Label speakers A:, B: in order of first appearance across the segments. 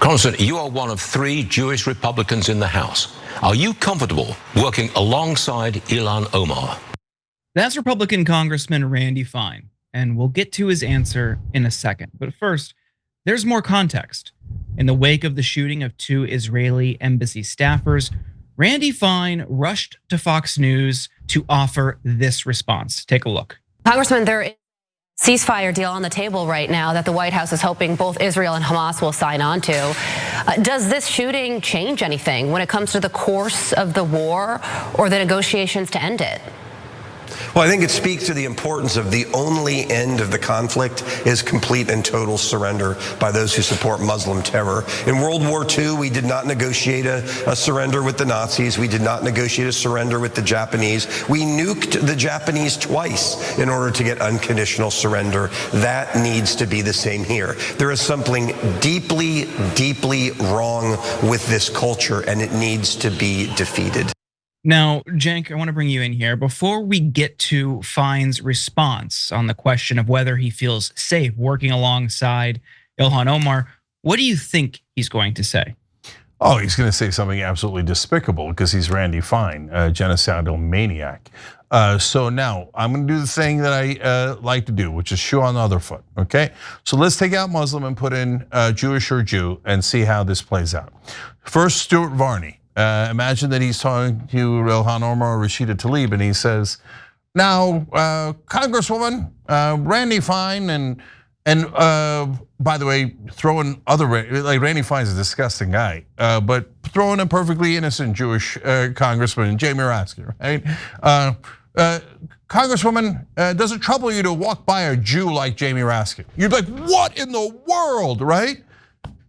A: Congressman, you are one of 3 Jewish Republicans in the House. Are you comfortable working alongside Ilhan Omar?
B: That's Republican Congressman Randy Fine, and we'll get to his answer in a second. But first, there's more context. In the wake of the shooting of 2 Israeli embassy staffers, Randy Fine rushed to Fox News to offer this response. Take a look.
C: Congressman, there is a ceasefire deal on the table right now that the White House is hoping both Israel and Hamas will sign on to. Does this shooting change anything when it comes to the course of the war or the negotiations to end it?
D: Well, I think it speaks to the importance of the only end of the conflict is complete and total surrender by those who support Muslim terror. In World War II, we did not negotiate a surrender with the Nazis. We did not negotiate a surrender with the Japanese. We nuked the Japanese twice in order to get unconditional surrender. That needs to be the same here. There is something deeply, deeply wrong with this culture, and it needs to be defeated.
B: Now, Cenk, I want to bring you in here. Before we get to Fine's response on the question of whether he feels safe working alongside Ilhan Omar, what do you think he's going to say?
E: Oh, he's going to say something absolutely despicable because he's Randy Fine, a genocidal maniac. So now I'm going to do the thing that I like to do, which is shoe on the other foot, okay? So let's take out Muslim and put in Jewish or Jew and see how this plays out. First, Stuart Varney. Imagine that he's talking to Ilhan Omar or Rashida Tlaib and he says, now, Congresswoman, Randy Fine and by the way, throw in other, like Randy Fine's a disgusting guy, but throw in a perfectly innocent Jewish congressman, Jamie Raskin, right? Congresswoman, does it trouble you to walk by a Jew like Jamie Raskin? You'd be like, what in the world, right?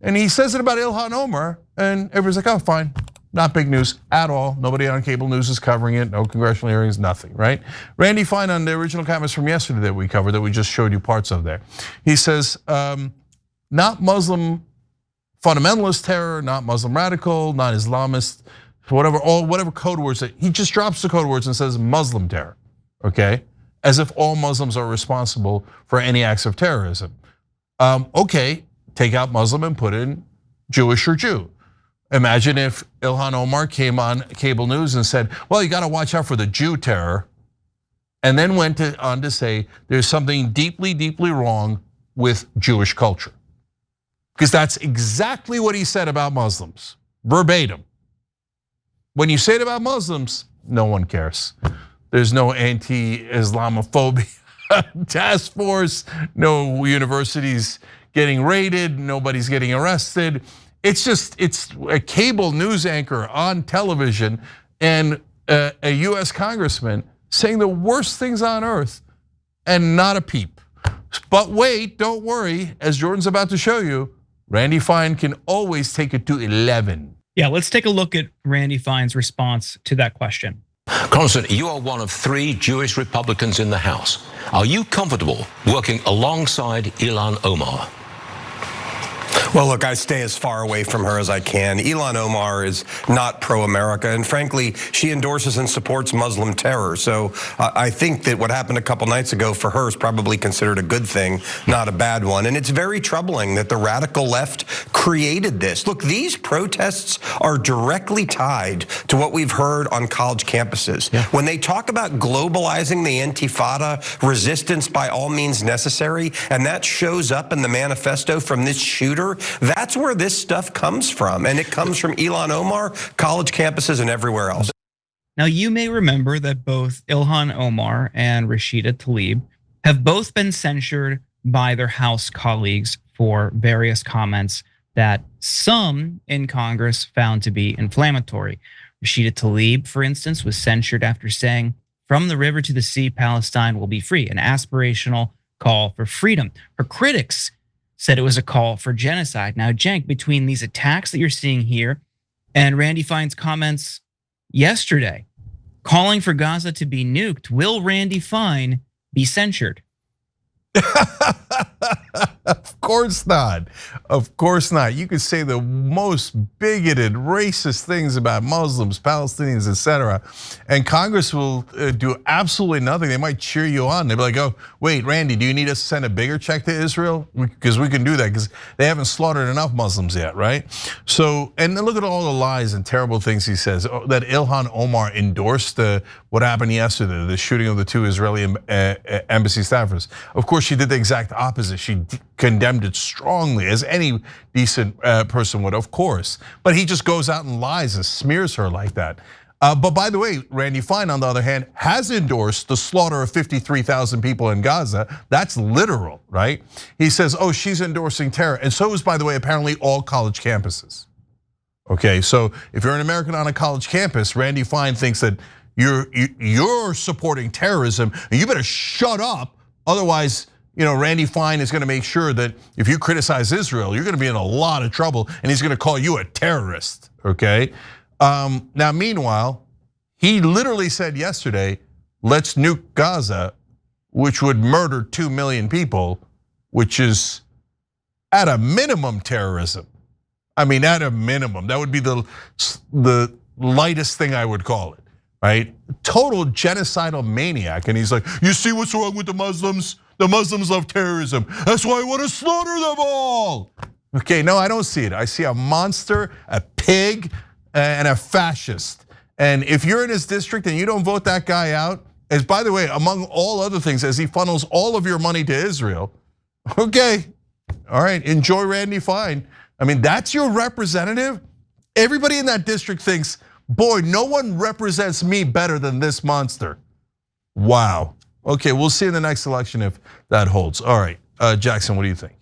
E: And he says it about Ilhan Omar and everybody's like, oh, fine. Not big news at all. Nobody on cable news is covering it. No congressional hearings, nothing, right? Randy Fine on the original comments from yesterday that we covered, that we just showed you parts of there. He says, not Muslim fundamentalist terror, not Muslim radical, not Islamist, whatever code words that he just drops the code words and says Muslim terror, okay? As if all Muslims are responsible for any acts of terrorism. Okay, take out Muslim and put in Jewish or Jew. Imagine if Ilhan Omar came on cable news and said, well, you got to watch out for the Jew terror, and then went on to say there's something deeply, deeply wrong with Jewish culture. Because that's exactly what he said about Muslims, verbatim. When you say it about Muslims, no one cares. There's no anti-Islamophobia task force, no universities getting raided, nobody's getting arrested. It's a cable news anchor on television and a US congressman saying the worst things on earth and not a peep. But wait, don't worry, as Jordan's about to show you, Randy Fine can always take it to 11.
B: Yeah, let's take a look at Randy Fine's response to that question.
A: Congressman, you are one of 3 Jewish Republicans in the House. Are you comfortable working alongside Ilhan Omar?
D: Well, look, I stay as far away from her as I can. Ilhan Omar is not pro-America, and frankly, she endorses and supports Muslim terror. So I think that what happened a couple nights ago for her is probably considered a good thing, not a bad one. And it's very troubling that the radical left created this. Look, these protests are directly tied to what we've heard on college campuses. Yeah. When they talk about globalizing the Intifada, resistance by all means necessary, and that shows up in the manifesto from this shooter, that's where this stuff comes from. And it comes from Ilhan Omar, college campuses, and everywhere else.
B: Now, you may remember that both Ilhan Omar and Rashida Tlaib have both been censured by their House colleagues for various comments that some in Congress found to be inflammatory. Rashida Tlaib, for instance, was censured after saying, "From the river to the sea, Palestine will be free," an aspirational call for freedom. Her critics said it was a call for genocide. Now, Cenk, between these attacks that you're seeing here and Randy Fine's comments yesterday, calling for Gaza to be nuked, will Randy Fine be censured?
E: Of course not. Of course not. You could say the most bigoted, racist things about Muslims, Palestinians, etc., and Congress will do absolutely nothing. They might cheer you on. They'll be like, "Oh, wait, Randy, do you need us to send a bigger check to Israel? Because we can do that because they haven't slaughtered enough Muslims yet, right?" So, and then look at all the lies and terrible things he says. That Ilhan Omar endorsed what happened yesterday, the shooting of the 2 Israeli embassy staffers. Of course, she did the exact opposite. She condemned it strongly, as any decent person would, of course. But he just goes out and lies and smears her like that. But by the way, Randy Fine, on the other hand, has endorsed the slaughter of 53,000 people in Gaza. That's literal, right? He says, oh, she's endorsing terror. And so is, by the way, apparently all college campuses. Okay, so if you're an American on a college campus, Randy Fine thinks that you're supporting terrorism, and you better shut up. Otherwise, Randy Fine is gonna make sure that if you criticize Israel, you're gonna be in a lot of trouble, and he's gonna call you a terrorist, okay? Now, meanwhile, he literally said yesterday, let's nuke Gaza, which would murder 2 million people, which is at a minimum terrorism. I mean, at a minimum, that would be the lightest thing I would call it, right? Total genocidal maniac, and he's like, you see what's wrong with the Muslims? The Muslims love terrorism. That's why I want to slaughter them all. Okay, no, I don't see it. I see a monster, a pig, and a fascist. And if you're in his district and you don't vote that guy out, as by the way, among all other things, as he funnels all of your money to Israel, okay, all right, enjoy Randy Fine. I mean, that's your representative? Everybody in that district thinks, boy, no one represents me better than this monster. Wow. Okay, we'll see in the next election if that holds. All right, Jackson, what do you think?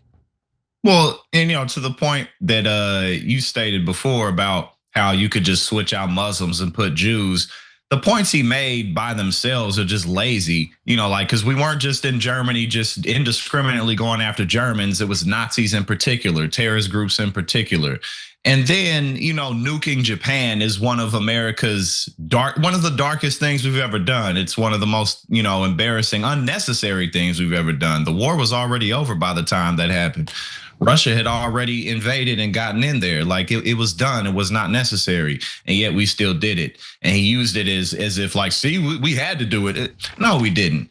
F: Well, and to the point that you stated before about how you could just switch out Muslims and put Jews, the points he made by themselves are just lazy, because we weren't just in Germany, just indiscriminately going after Germans. It was Nazis in particular, terrorist groups in particular. And then, nuking Japan is one of America's one of the darkest things we've ever done. It's one of the most, embarrassing, unnecessary things we've ever done. The war was already over by the time that happened. Russia had already invaded and gotten in there. Like it was done. It was not necessary, and yet we still did it. And he used it as if like, see, we had to do it. No, we didn't.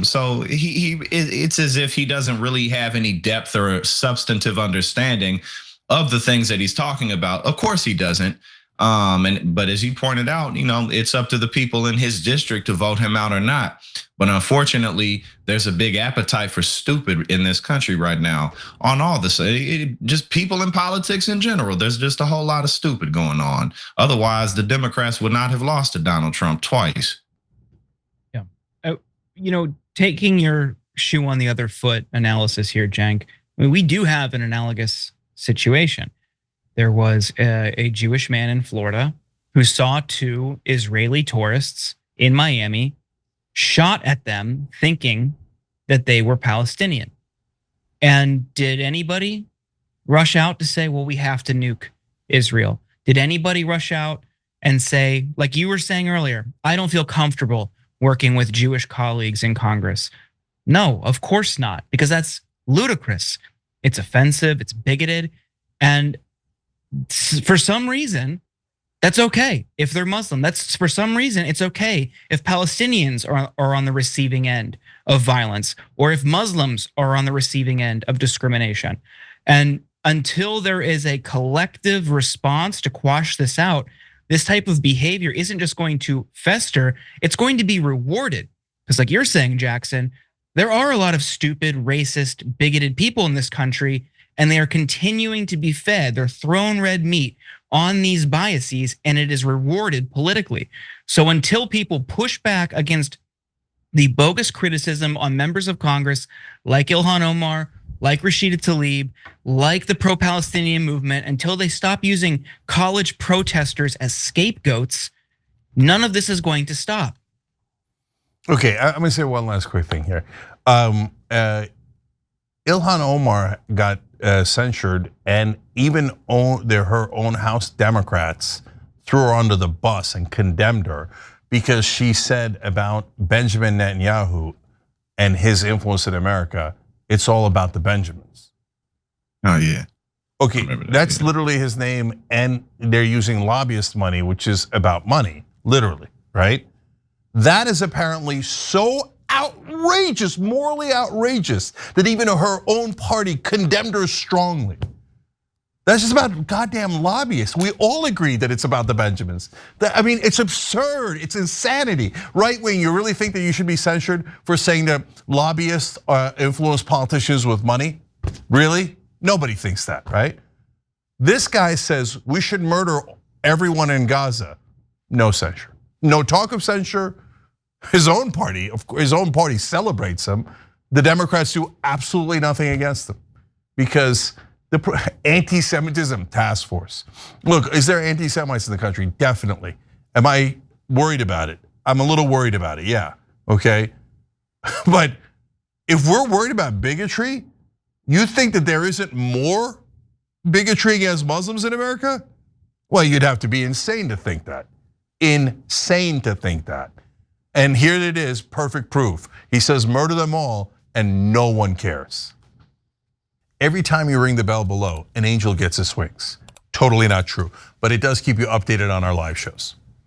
F: So it's as if he doesn't really have any depth or substantive understanding of the things that he's talking about. Of course he doesn't. But as you pointed out, it's up to the people in his district to vote him out or not. But unfortunately, there's a big appetite for stupid in this country right now on all this. Just people in politics in general. There's just a whole lot of stupid going on. Otherwise, the Democrats would not have lost to Donald Trump twice.
B: Yeah. Taking your shoe on the other foot analysis here, Cenk, I mean, we do have an analogous situation. There was a Jewish man in Florida who saw 2 Israeli tourists in Miami, shot at them thinking that they were Palestinian. And did anybody rush out to say, well, we have to nuke Israel? Did anybody rush out and say, like you were saying earlier, I don't feel comfortable working with Jewish colleagues in Congress? No, of course not, because that's ludicrous. It's offensive, it's bigoted, and for some reason, that's okay if they're Muslim. That's for some reason, it's okay if Palestinians are on the receiving end of violence, or if Muslims are on the receiving end of discrimination. And until there is a collective response to quash this out, this type of behavior isn't just going to fester, it's going to be rewarded. Because like you're saying, Jackson, there are a lot of stupid, racist, bigoted people in this country, and they are continuing to be fed. They're thrown red meat on these biases, and it is rewarded politically. So until people push back against the bogus criticism on members of Congress like Ilhan Omar, like Rashida Tlaib, like the pro-Palestinian movement, until they stop using college protesters as scapegoats, none of this is going to stop.
E: Okay, I'm gonna say one last quick thing here. Ilhan Omar got censured, and even her own House Democrats threw her under the bus and condemned her because she said about Benjamin Netanyahu and his influence in America, It's all about the Benjamins.
F: Oh yeah.
E: Okay,
F: that,
E: that's literally his name, and they're using lobbyist money, which is about money, literally, right? That is apparently so outrageous, morally outrageous, that even her own party condemned her strongly. That's just about goddamn lobbyists. We all agree that it's about the Benjamins. I mean, it's absurd, it's insanity. Right wing, you really think that you should be censured for saying that lobbyists influence politicians with money? Really? Nobody thinks that, right? This guy says we should murder everyone in Gaza. No censure. No talk of censure. His own party celebrates him. The Democrats do absolutely nothing against them because the anti-Semitism task force. Look, is there anti-Semites in the country? Definitely. Am I worried about it? I'm a little worried about it, yeah, okay? But if we're worried about bigotry, you think that there isn't more bigotry against Muslims in America? Well, you'd have to be insane to think that. Insane to think that. And here it is, perfect proof. He says murder them all and no one cares. Every time you ring the bell below, an angel gets his wings. Totally not true, but it does keep you updated on our live shows.